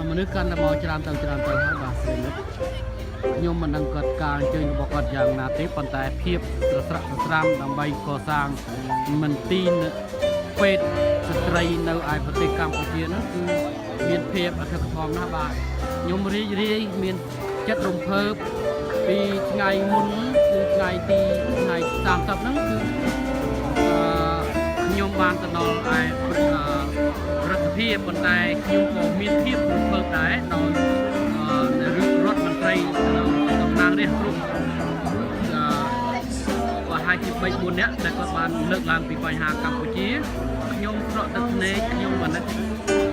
មនុស្សកាន់តែមកច្រើនទៅហើយបាទខ្ញុំមិនដឹងគាត់ការអញ្ជើញរបស់គាត់យ៉ាងណាទេប៉ុន្តែភាពស្រស្រាក់ស្រស្រាំដើម្បីកសាងមន្ទីរពេទ្យស្ត្រីនៅឯប្រទេសកម្ពុជានោះគឺមានភាពអធិកធមណាស់បាទខ្ញុំរីករាយមានចិត្តរំភើបពីថ្ងៃមុនគឺថ្ងៃ30ហ្នឹងគឺខ្ញុំបានទៅដល់ឯរដ្ឋាភិបាលប៉ុន្តែខ្ញុំក៏មានភាពរំភើបដែរដោយរដ្ឋមន្ត្រីតំណាងរាស្ត្រគ្រប់ប្រហែលជា3-4នាក់ដែលគាត់បានលើកឡើងពីបញ្ហាកម្ពុជាខ្ញុំស្រក់ទឹកភ្នែកខ្ញុំអាណិត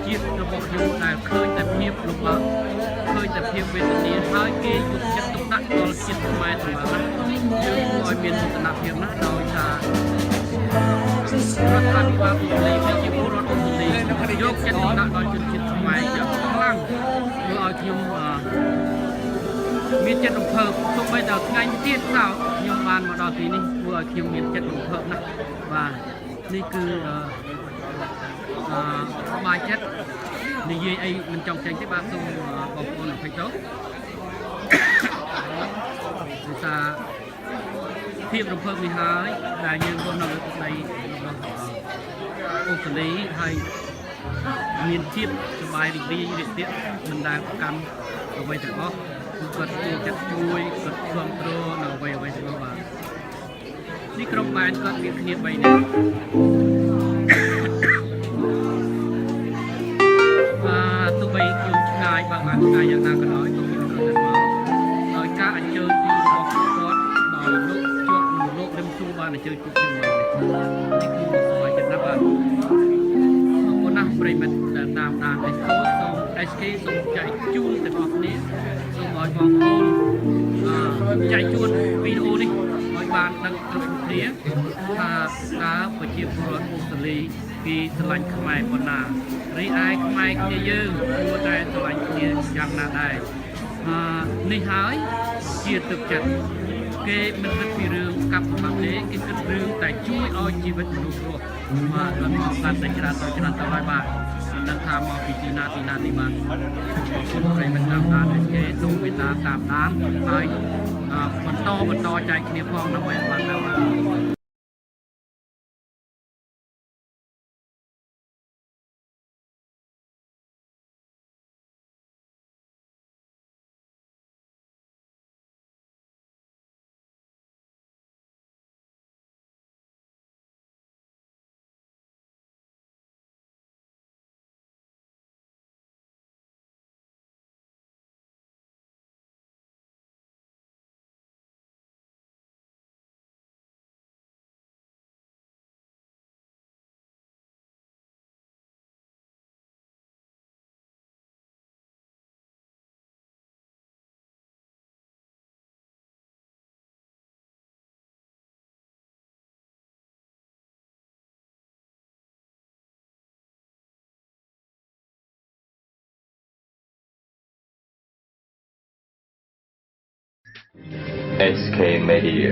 ជាតិរបស់ខ្ញុំដែលឃើញតែភាពលំបាកឃើញតែភាពវេទនាហើយគេយកចិត្តទុកដាក់ដល់ជាតិខ្មែរសម្រាប់យើងឲ្យមានមោទនភាពណាស់ដោយថារដ្ឋាភិបាលអូស្ត្រាលីជាពលរដ្ឋអូស្ត្រាលីយកចិត្តទុកដាក់ដល់ជនជាតិខ្មែរយ៉ាងខ្លាំងធ្វើឲ្យខ្ញុំមានចិត្តរំភើបទោះបីតែថ្ងៃទៀតសោតខ្ញុំបានមកដល់ទីនេះធ្វើឲ្យខ្ញុំមានចិត្តរំភើបណាស់បាទនេះគឺសប្បាយចិត្តនិយាយអីមិនចង់ចេញទេបាទសូមបងប្អូនអភ័យទោសដោយសារភាពរំភើបនេះហើយដែលយើងរស់នៅលើទឹកដីរបស់អូស្ត្រាលីហើយមានជាតិសប្បាយរីករាយរាក់ទាក់មិនដែលប្រកាន់អ្វីទាំងអស់គឺគាត់ចូលចិត្តជួយគាត់គ្រប់គ្រងនៅអ្វីទាំងអស់បាទនេះក្រុមបានគាត់មានគ្នា3នាក់ទោះបីគឺឆ្ងាយបើបានឆ្ងាយយ៉ាងណាក៏ដោយក៏មានគាត់មកដោយការអញ្ជើញពីរបស់គាត់ដោយលោករឹមស៊ូបានអញ្ជើញពួកខ្ញុំមកនេះគឺសប្បាយចិត្តណាស់បាទអរគុណណាស់ប្រិមិត្តដែលតាមដាន SK សូមចែកជូនទាំងអស់គ្នាសូមឲ្យបងប្អូនចែកជូនវីដេអូនេះឲ្យបានដឹងគ្រប់គ្នាថាតើប្រជាពលរដ្ឋអូស្ត្រាលីពីស្រឡាញ់ខ្មែរប៉ុណ្ណារីឯខ្មែរគ្នាយើងគួរតែស្រឡាញ់គ្នាយ៉ាងណាដែរនេះហើយជាទឹកចិត្តគេមិនគិតពីរឿងកាប់សម្បត្តិទេគេគិតរឿងតែជួយឲ្យជីវិតមនុស្សរស់បាទដល់មកកាន់តែច្រើនទៅហើយបាទដឹងថាមកពីទីណាទីបាទគុណប្រិយមិត្តតាមដានគេសូមមេត្តាតាមដានហើយបន្តចែកគ្នាផងដើម្បីបានដល់បាទSK Media